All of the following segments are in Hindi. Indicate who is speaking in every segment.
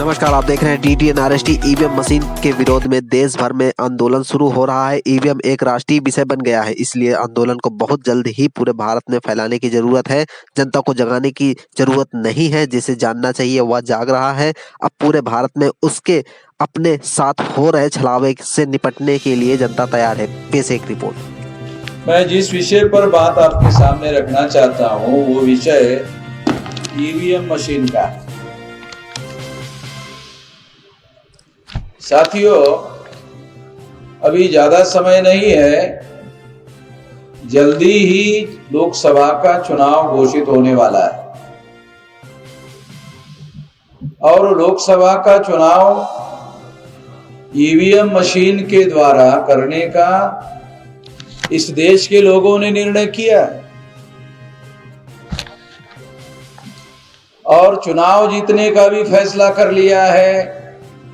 Speaker 1: नमस्कार, आप देख रहे हैं DTN RST। ईवीएम मशीन के विरोध में देश भर में आंदोलन शुरू हो रहा है। ईवीएम एक राष्ट्रीय विषय बन गया है, इसलिए आंदोलन को बहुत जल्द ही पूरे भारत में फैलाने की जरूरत है। जनता को जगाने की जरूरत नहीं है, जिसे जानना चाहिए वह जाग रहा है। अब पूरे भारत में उसके अपने साथ हो रहे छलावे से निपटने के लिए जनता तैयार है। पेश एक रिपोर्ट।
Speaker 2: मैं जिस विषय पर बात आपके सामने रखना चाहता हूँ वो विषय ईवीएम मशीन का। साथियों, अभी ज्यादा समय नहीं है, जल्दी ही लोकसभा का चुनाव घोषित होने वाला है और लोकसभा का चुनाव ईवीएम मशीन के द्वारा करने का इस देश के लोगों ने निर्णय किया और चुनाव जीतने का भी फैसला कर लिया है।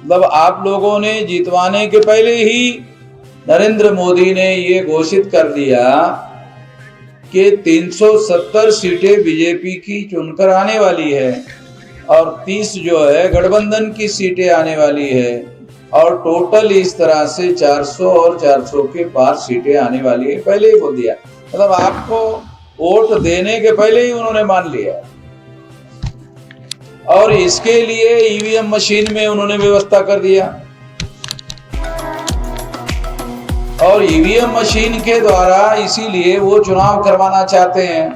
Speaker 2: मतलब आप लोगों ने जीतवाने के पहले ही नरेंद्र मोदी ने ये घोषित कर दिया कि 370 सीटें बीजेपी की चुनकर आने वाली है और 30 जो है गठबंधन की सीटें आने वाली है और टोटल इस तरह से 400 और 400 के पार सीटें आने वाली है। पहले ही बोल दिया, मतलब आपको वोट देने के पहले ही उन्होंने मान लिया और इसके लिए ईवीएम मशीन में उन्होंने व्यवस्था कर दिया और ईवीएम मशीन के द्वारा इसीलिए वो चुनाव करवाना चाहते हैं।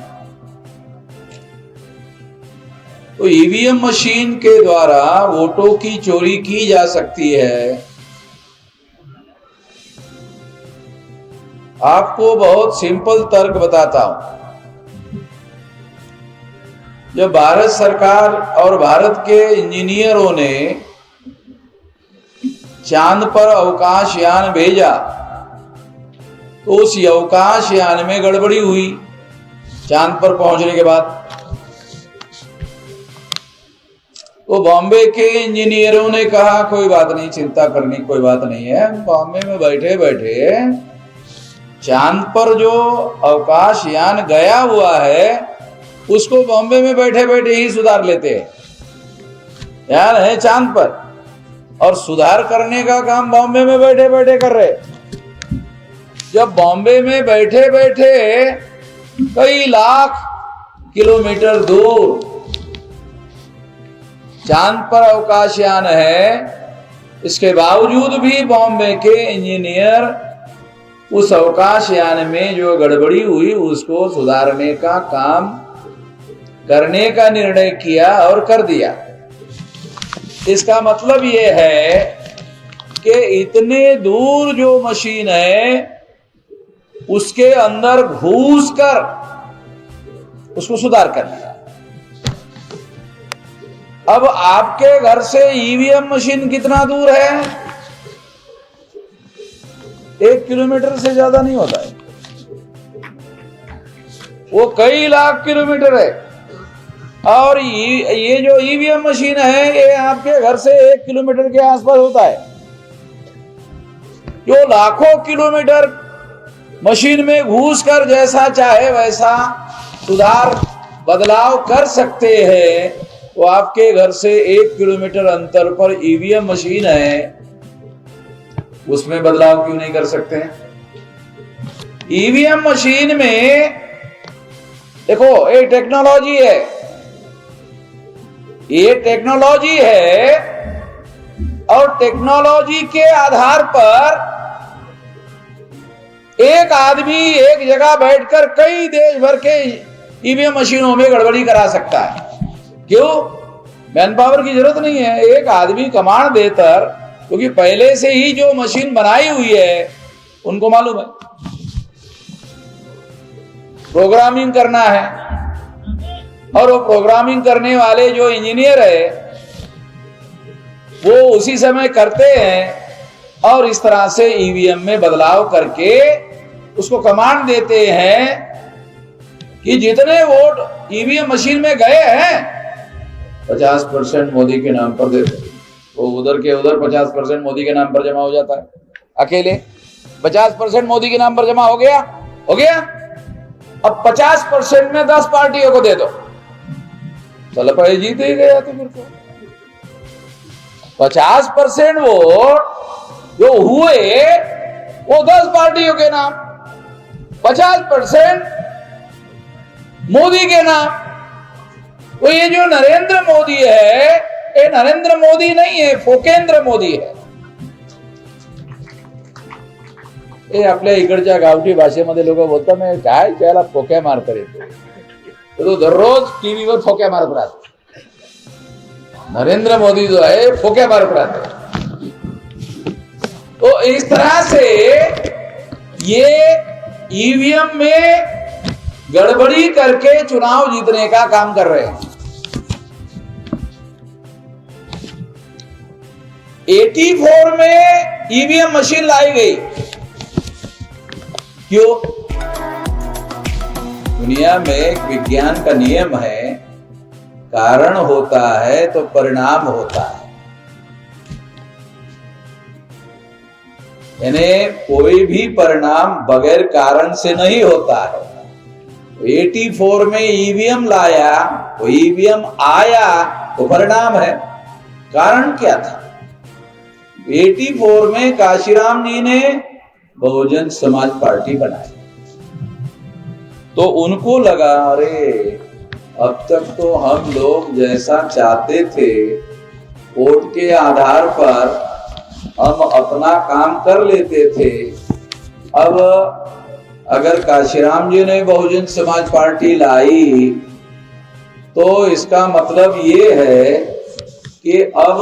Speaker 2: तो ईवीएम मशीन के द्वारा वोटों की चोरी की जा सकती है। आपको बहुत सिंपल तर्क बताता हूं। जब भारत सरकार और भारत के इंजीनियरों ने चांद पर अवकाश यान भेजा तो उस अवकाश यान में गड़बड़ी हुई। चांद पर पहुंचने के बाद तो बॉम्बे के इंजीनियरों ने कहा कोई बात नहीं, चिंता करने कोई बात नहीं है। बॉम्बे में बैठे बैठे चांद पर जो अवकाश यान गया हुआ है उसको बॉम्बे में बैठे बैठे ही सुधार लेते हैं। यार है चांद पर और सुधार करने का काम बॉम्बे में बैठे बैठे कर रहे। जब बॉम्बे में बैठे बैठे कई लाख किलोमीटर दूर चांद पर अवकाशयान है, इसके बावजूद भी बॉम्बे के इंजीनियर उस अवकाशयान में जो गड़बड़ी हुई उसको सुधारने का काम करने का निर्णय किया और कर दिया। इसका मतलब यह है कि इतने दूर जो मशीन है उसके अंदर घुसकर उसको सुधार कर दिया। अब आपके घर से ईवीएम मशीन कितना दूर है? 1 किलोमीटर से ज्यादा नहीं होता है, वो कई लाख किलोमीटर है। और ये जो ईवीएम मशीन है ये आपके घर से 1 किलोमीटर के आसपास होता है। जो लाखों किलोमीटर मशीन में घुसकर जैसा चाहे वैसा सुधार बदलाव कर सकते हैं, तो आपके घर से 1 किलोमीटर अंतर पर ईवीएम मशीन है, उसमें बदलाव क्यों नहीं कर सकते हैं? ईवीएम मशीन में देखो एक टेक्नोलॉजी है, ये टेक्नोलॉजी है और टेक्नोलॉजी के आधार पर एक आदमी एक जगह बैठकर कई देश भर के ईवीएम मशीनों में गड़बड़ी करा सकता है। क्यों? मैन पावर की जरूरत नहीं है, एक आदमी कमांड देकर, क्योंकि पहले से ही जो मशीन बनाई हुई है उनको मालूम है प्रोग्रामिंग करना है और वो प्रोग्रामिंग करने वाले जो इंजीनियर है वो उसी समय करते हैं और इस तरह से ईवीएम में बदलाव करके उसको कमांड देते हैं कि जितने वोट ईवीएम मशीन में गए हैं 50% मोदी के नाम पर देते, वो उधर के उधर 50% मोदी के नाम पर जमा हो जाता है। अकेले 50% मोदी के नाम पर जमा हो गया। अब 50% में 10 पार्टियों को दे दो, चलो पहले जीत ही गया। तो फिर 50% वोट जो हुए वो 10 पार्टियों के नाम, 50% मोदी के नाम। तो ये जो नरेंद्र मोदी है, ये नरेंद्र मोदी नहीं है, फोकेंद्र मोदी है। हे आपल्या इकडच्या गावठी भाषेमध्ये लोक बोलतात ना, काय त्याला फोक्या मारता येतो, तो दररोज टीव्हीवर फोक्या मारत राहतो। नरेंद्र मोदी जो है फोक्या मारत रहते। तो इस तरह से ये ईवीएम में गड़बड़ी करके चुनाव जीतने का काम कर रहे हैं। 84 में ईवीएम मशीन लाई गई, क्यों? दुनिया में एक विज्ञान का नियम है, कारण होता है तो परिणाम होता है। यानी कोई भी परिणाम बगैर कारण से नहीं होता है। 84 में ईवीएम लाया, वो ईवीएम आया तो परिणाम है। कारण क्या था? 84 में काशीराम जी ने बहुजन समाज पार्टी बनाई, तो उनको लगा अरे अब तक तो हम लोग जैसा चाहते थे वोट के आधार पर हम अपना काम कर लेते थे। अब अगर काशीराम जी ने बहुजन समाज पार्टी लाई तो इसका मतलब ये है कि अब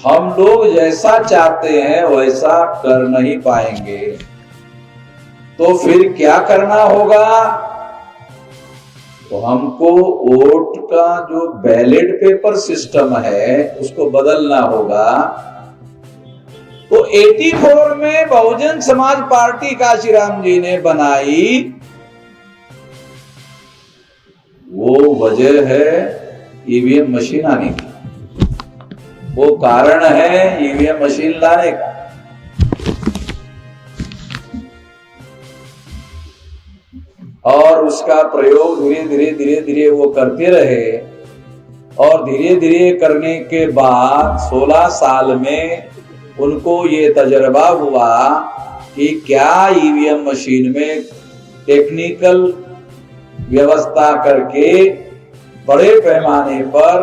Speaker 2: हम लोग जैसा चाहते हैं वैसा कर नहीं पाएंगे। तो फिर क्या करना होगा? तो हमको वोट का जो बैलेट पेपर सिस्टम है उसको बदलना होगा। तो 84 में बहुजन समाज पार्टी काशीराम जी ने बनाई, वो वजह है ईवीएम मशीन आने की, वो कारण है ईवीएम मशीन लाने का। और उसका प्रयोग धीरे धीरे वो करते रहे, और धीरे धीरे करने के बाद 16 साल में उनको ये तजर्बा हुआ कि क्या ईवीएम मशीन में टेक्निकल व्यवस्था करके बड़े पैमाने पर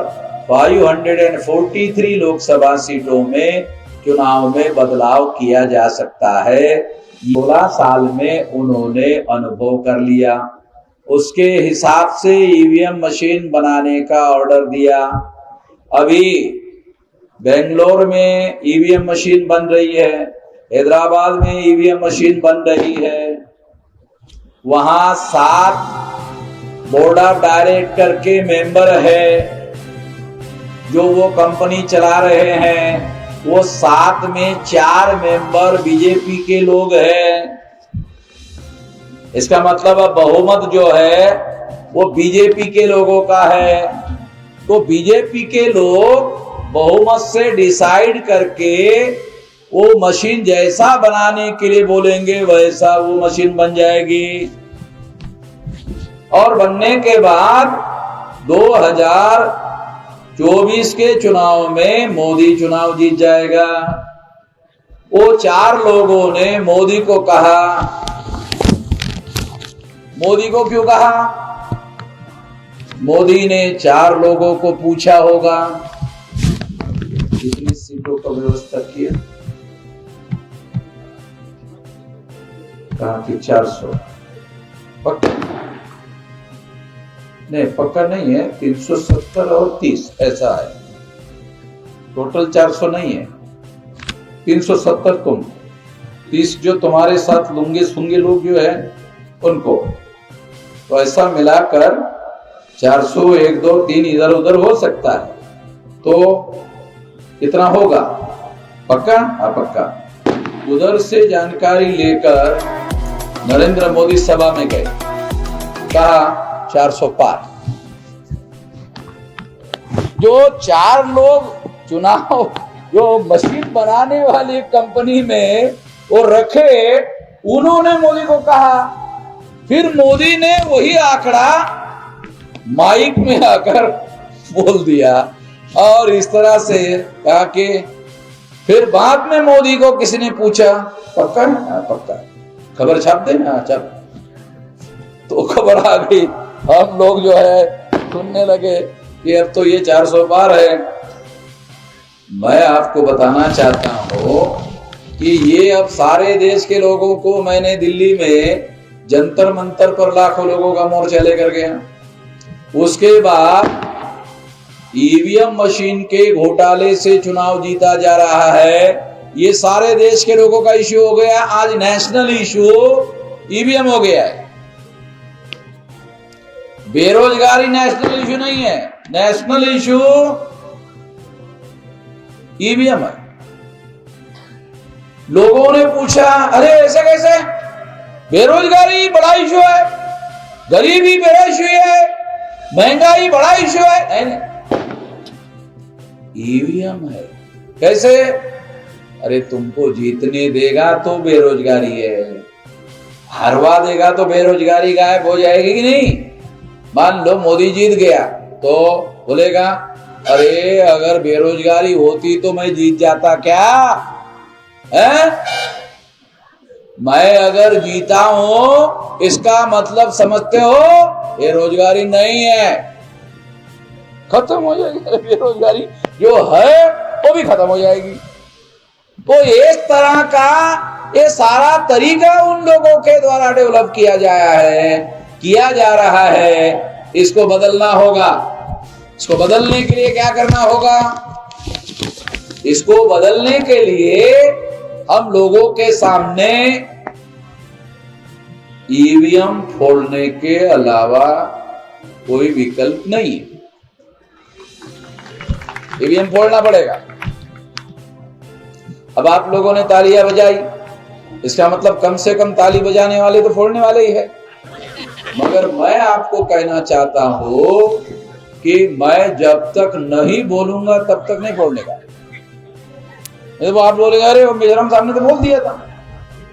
Speaker 2: 543 लोकसभा सीटों में चुनाव में बदलाव किया जा सकता है। 16 साल में उन्होंने अनुभव कर लिया। उसके हिसाब से ईवीएम मशीन बनाने का ऑर्डर दिया। अभी बेंगलोर में ईवीएम मशीन बन रही है, हैदराबाद में ईवीएम मशीन बन रही है। वहां 7 बोर्ड ऑफ डायरेक्टर के मेंबर है जो वो कंपनी चला रहे हैं। वो 7 में 4 मेंबर बीजेपी के लोग हैं। इसका मतलब अब बहुमत जो है वो बीजेपी के लोगों का है। तो बीजेपी के लोग बहुमत से डिसाइड करके वो मशीन जैसा बनाने के लिए बोलेंगे वैसा वो मशीन बन जाएगी। और बनने के बाद 2024 के चुनाव में मोदी चुनाव जीत जाएगा। वो 4 लोगों ने मोदी को कहा। मोदी को क्यों कहा? मोदी ने 4 लोगों को पूछा होगा कितनी सीटों का व्यवस्था किया। कहा कि 400। पक्का नहीं, पक्का नहीं है, 370 और 30 ऐसा है। टोटल 400 नहीं है, 370 तुम, 30 जो तुम्हारे साथ लुंगे सुंगे लोग जो है उनको। तो ऐसा मिलाकर 400, 1, 2, 3 इधर उधर हो सकता है। तो इतना होगा। पक्का? हाँ पक्का। उधर से जानकारी लेकर नरेंद्र मोदी सभा में गए, कहा 400 पार। जो 4 लोग चुनाव जो मशीन बनाने वाली कंपनी में वो रखे, उन्होंने मोदी को कहा। फिर मोदी ने वही आंकड़ा माइक में आकर बोल दिया और इस तरह से कहा कि फिर बाद में मोदी को किसी ने पूछा, पक्का है? हाँ पक्का है, खबर छाप दे ना। छाप। तो खबर आ गई, हम लोग जो है सुनने लगे कि अब तो ये 400 पार है। मैं आपको बताना चाहता हूं कि ये अब सारे देश के लोगों को मैंने दिल्ली में जंतर मंतर पर लाखों लोगों का मोर्चा लेकर गया। उसके बाद ईवीएम मशीन के घोटाले से चुनाव जीता जा रहा है, ये सारे देश के लोगों का इश्यू हो गया। आज नेशनल इश्यू ईवीएम हो गया है। बेरोजगारी नेशनल इश्यू नहीं है, नेशनल इश्यू ईवीएम है। लोगों ने पूछा, अरे ऐसे कैसे? बेरोजगारी बड़ा इश्यू है, गरीबी बड़ा इश्यू है, महंगाई बड़ा इश्यू है। नहीं, ईवीएम है। कैसे? अरे तुमको जीतने देगा तो बेरोजगारी है, हरवा देगा तो बेरोजगारी गायब हो जाएगी कि नहीं? मान लो मोदी जीत गया तो बोलेगा, अरे अगर बेरोजगारी होती तो मैं जीत जाता क्या है? मैं अगर जीता हूं इसका मतलब समझते हो बेरोजगारी नहीं है, खत्म हो जाएगी। बेरोजगारी जो है वो भी खत्म हो जाएगी। तो इस तरह का ये सारा तरीका उन लोगों के द्वारा डेवलप किया जा रहा है। इसको बदलना होगा। इसको बदलने के लिए क्या करना होगा? इसको बदलने के लिए हम लोगों के सामने ईवीएम फोड़ने के अलावा कोई विकल्प नहीं है। ईवीएम फोड़ना पड़ेगा। अब आप लोगों ने तालियां बजाई, इसका मतलब कम से कम ताली बजाने वाले तो फोड़ने वाले ही है। मगर मैं आपको कहना चाहता हूं कि मैं जब तक नहीं बोलूंगा तब तक नहीं फोड़ने का। नहीं तो आप बोलेंगे, अरे मिजोरम साहब ने तो बोल दिया था।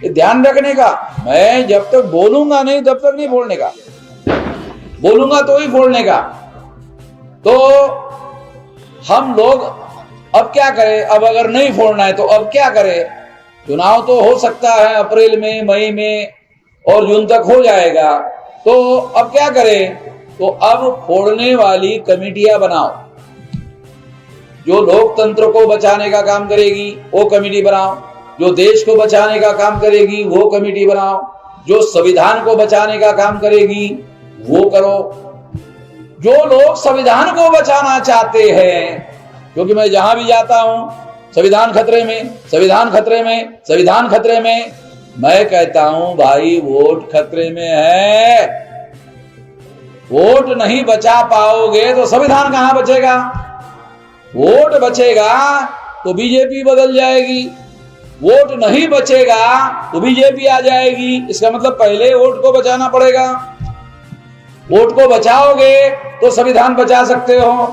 Speaker 2: ये ध्यान रखने का, मैं जब तक बोलूंगा नहीं तब तक नहीं फोड़ने का, बोलूंगा तो ही फोड़ने का। तो हम लोग अब क्या करें? अब अगर नहीं फोड़ना है तो अब क्या करें? चुनाव तो हो सकता है अप्रैल में, मई में और जून तक हो जाएगा। तो अब क्या करें? तो अब फोड़ने वाली कमेटियां बनाओ। जो लोकतंत्र को बचाने का काम करेगी वो कमेटी बनाओ, जो देश को बचाने का काम करेगी वो कमेटी बनाओ, जो संविधान को बचाने का काम करेगी वो करो। जो लोग संविधान को बचाना चाहते हैं, क्योंकि मैं जहां भी जाता हूं संविधान खतरे में, संविधान खतरे में, संविधान खतरे में, मैं कहता हूं भाई वोट खतरे में है। वोट नहीं बचा पाओगे तो संविधान कहां बचेगा? वोट बचेगा तो बीजेपी बदल जाएगी, वोट नहीं बचेगा तो बीजेपी आ जाएगी। इसका मतलब पहले वोट को बचाना पड़ेगा। वोट को बचाओगे तो संविधान बचा सकते हो।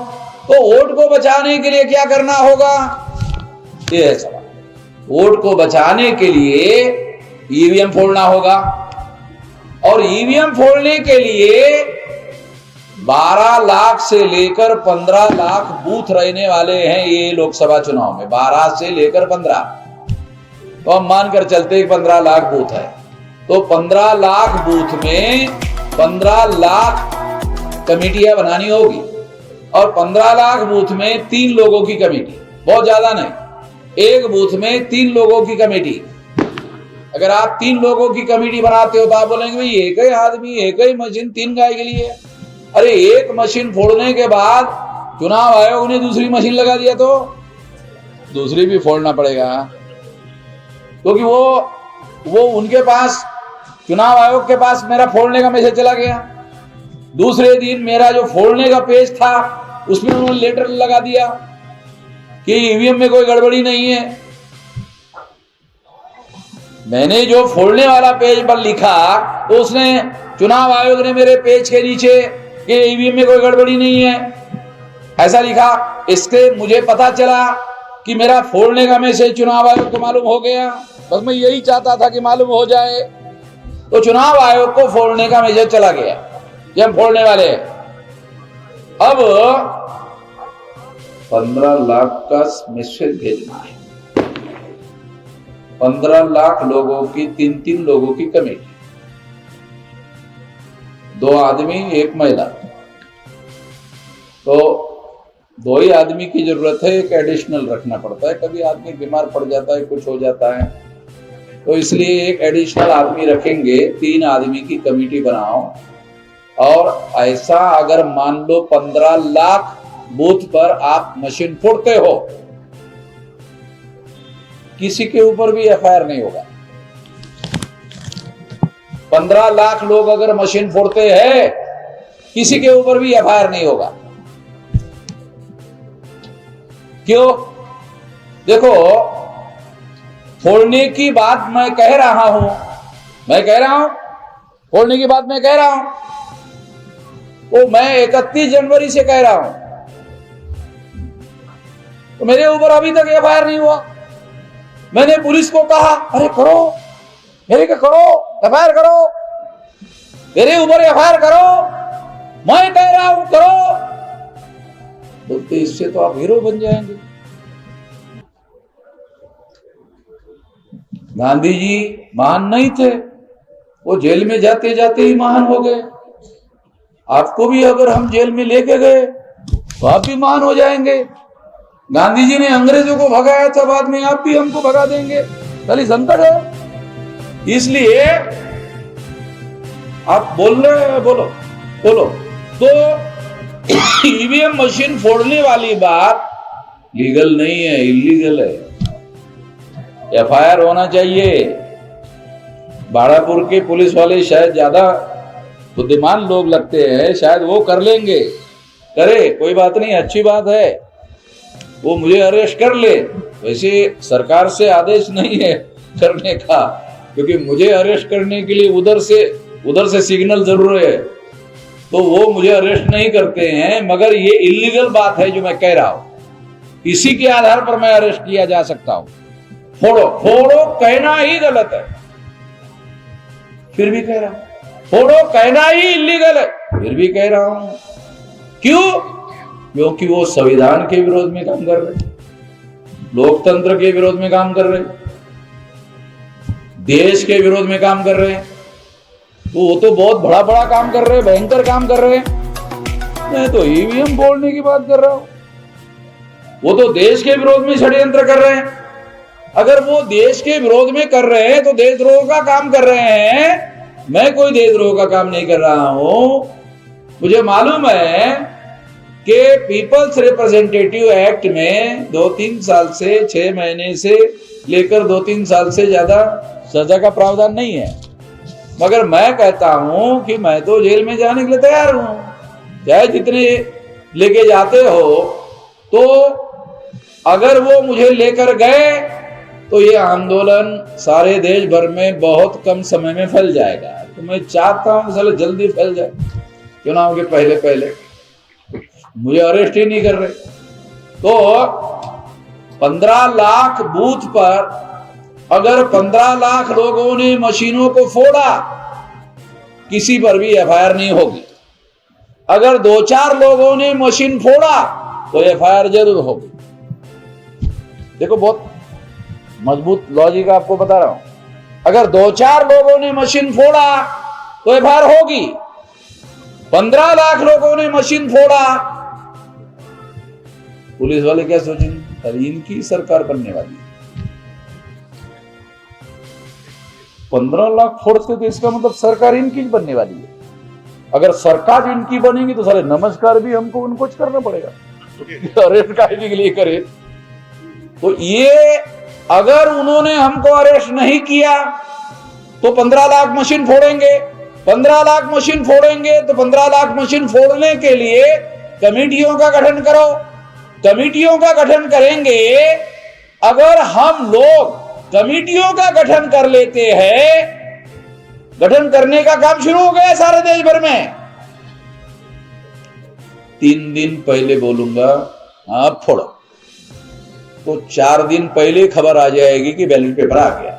Speaker 2: तो वोट को बचाने के लिए क्या करना होगा? ये है सवाल। वोट को बचाने के लिए ईवीएम फोड़ना होगा, और ईवीएम फोड़ने के लिए 12 लाख से लेकर 15 लाख बूथ रहने वाले हैं ये लोकसभा चुनाव में। 12 से लेकर 15, तो हम मानकर चलते 15 लाख बूथ है। तो 15 लाख बूथ में 15 लाख कमेटियां बनानी होगी, और 15 लाख बूथ में 3 लोगों की कमेटी, बहुत ज्यादा नहीं, एक बूथ में 3 लोगों की कमेटी। अगर आप 3 लोगों की कमेटी बनाते हो तो आप बोलेंगे भाई एक ही आदमी, एक ही मशीन, 3 गाय के लिए। अरे एक मशीन फोड़ने के बाद चुनाव आयोग ने दूसरी मशीन लगा दिया तो दूसरी भी फोड़ना पड़ेगा, क्योंकि वो उनके पास, चुनाव आयोग के पास मेरा फोड़ने का मैसेज चला गया। दूसरे दिन मेरा जो फोड़ने का पेज था उसमें उन्होंने लेटर लगा दिया कि ईवीएम में कोई गड़बड़ी नहीं है। मैंने जो फोड़ने वाला पेज पर लिखा तो उसने, चुनाव आयोग ने मेरे पेज के नीचे कि ईवीएम में कोई गड़बड़ी नहीं है ऐसा लिखा। इससे मुझे पता चला कि मेरा फोड़ने का मैसेज चुनाव आयोग को मालूम हो गया। बस मैं यही चाहता था कि मालूम हो जाए। तो चुनाव आयोग को फोड़ने का मैसेज चला गया कि हम फोड़ने वाले हैं। अब 15 लाख का मैसेज भेजना है। 15 लाख लोगों की 3-3 लोगों की कमेटी, 2 आदमी 1 महिला, तो 2 ही आदमी की जरूरत है। एक एडिशनल रखना पड़ता है, कभी आदमी बीमार पड़ जाता है, कुछ हो जाता है, तो इसलिए एक एडिशनल आदमी रखेंगे। 3 आदमी की कमेटी बनाओ। और ऐसा अगर मान लो 15 लाख बूथ पर आप मशीन फोड़ते हो, किसी के ऊपर भी एफआईआर नहीं होगा। 15 लाख लोग अगर मशीन फोड़ते हैं, किसी के ऊपर भी एफआईआर नहीं होगा। क्यों? देखो, फोड़ने की बात मैं कह रहा हूं, फोड़ने की बात मैं कह रहा हूं, वो मैं 31 जनवरी से कह रहा हूं, तो मेरे ऊपर अभी तक एफआईआर नहीं हुआ। मैंने पुलिस को कहा, अरे करो, मेरे को करो, एफआईआर करो, मेरे ऊपर एफआईआर करो, मैं कह रहा हूं करो। बोलते इससे तो आप हीरो बन जाएंगे। गांधी जी महान नहीं थे, वो जेल में जाते जाते ही महान हो गए। आपको भी अगर हम जेल में लेके गए तो आप भी महान हो जाएंगे। गांधी जी ने अंग्रेजों को भगाया था, बाद में आप भी हमको भगा देंगे। खाली संकट है, इसलिए आप बोल रहे हैं, बोलो। तो ईवीएम मशीन फोड़ने वाली बात लीगल नहीं है, इलीगल है। एफआईआर होना चाहिए। बाड़ापुर के पुलिस वाले शायद ज्यादा बुद्धिमान लोग लगते हैं, शायद वो कर लेंगे। करे, कोई बात नहीं, अच्छी बात है, वो मुझे अरेस्ट कर ले। वैसे सरकार से आदेश नहीं है करने का, क्योंकि मुझे अरेस्ट करने के लिए उधर से सिग्नल जरूर है, तो वो मुझे अरेस्ट नहीं करते हैं। मगर ये इलीगल बात है जो मैं कह रहा हूं, इसी के आधार पर मैं अरेस्ट किया जा सकता हूं। फोड़ो कहना ही गलत है, फिर भी कह रहा हूं। फोड़ो कहना ही इलीगल है, फिर भी कह रहा हूं। क्यों? क्योंकि वो संविधान के विरोध में काम कर रहे, लोकतंत्र के विरोध में काम कर रहे, देश के विरोध में काम कर रहे हैं। वो तो बहुत बड़ा काम कर रहे हैं, भयंकर काम कर रहे हैं। मैं तो ईवीएम फोड़ने की बात कर रहा हूं, वो तो देश के विरोध में षड्यंत्र कर रहे हैं। अगर वो देश के विरोध में कर रहे हैं तो देशद्रोह का काम कर रहे हैं। मैं कोई देशद्रोह का काम नहीं कर रहा हूं। मुझे मालूम है कि पीपल्स रिप्रेजेंटेटिव एक्ट में 2-3 साल से 6 महीने से लेकर 2-3 साल से ज्यादा सजा का प्रावधान नहीं है। मगर मैं कहता हूं कि मैं तो जेल में जाने के लिए तैयार हूं, चाहे जितने लेके जाते हो। तो अगर वो मुझे लेकर गए तो ये आंदोलन सारे देश भर में बहुत कम समय में फैल जाएगा। तो मैं चाहता हूं कि जल्दी फैल जाए, चुनाव के पहले मुझे अरेस्ट ही नहीं कर रहे। तो 15 लाख बूथ पर अगर 15 लाख लोगों ने मशीनों को फोड़ा, किसी पर भी एफआईआर नहीं होगी। अगर 2-4 लोगों ने मशीन फोड़ा तो एफआईआर जरूर होगी। देखो, बहुत मजबूत लॉजिक आपको बता रहा हूं। अगर 2-4 लोगों ने मशीन फोड़ा तो एफआईआर होगी। 15 लाख लोगों ने मशीन फोड़ा, पुलिस वाले क्या सोचेंगे? अरे इनकी सरकार बनने वाली है। 15 लाख फोड़ते तो इसका मतलब सरकार इनकी बनने वाली है। अगर सरकार इनकी बनेगी तो सारे नमस्कार भी हमको उनको करना पड़ेगा, अरेस्ट काहे के लिए करे। तो ये अगर उन्होंने हमको अरेस्ट नहीं किया तो 15 लाख मशीन फोड़ेंगे। 15 लाख मशीन फोड़ेंगे तो 15 लाख मशीन फोड़ने के लिए कमेटियों का गठन करो। कमेटियों का गठन करेंगे। अगर हम लोग कमेटियों का गठन कर लेते हैं, गठन करने का काम शुरू हो गया सारे देश भर में। 3 दिन पहले बोलूंगा आप फोड़ो, तो 4 दिन पहले खबर आ जाएगी कि बैलेट पेपर आ गया।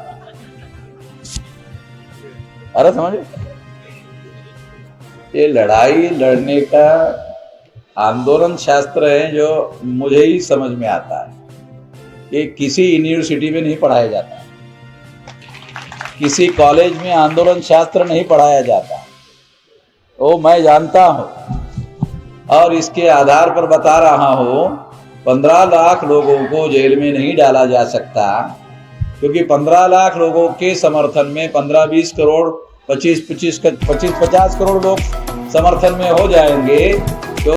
Speaker 2: अरे समझे, ये लड़ाई लड़ने का आंदोलन शास्त्र है जो मुझे ही समझ में आता है। ये किसी यूनिवर्सिटी में नहीं पढ़ाया जाता, किसी कॉलेज में आंदोलन शास्त्र नहीं पढ़ाया जाता, वो मैं जानता हूँ और इसके आधार पर बता रहा हूँ। 15 लाख लोगों को जेल में नहीं डाला जा सकता, क्योंकि 15 लाख लोगों के समर्थन में 15-20 करोड़ 25-50 करोड़ लोग समर्थन में हो जाएंगे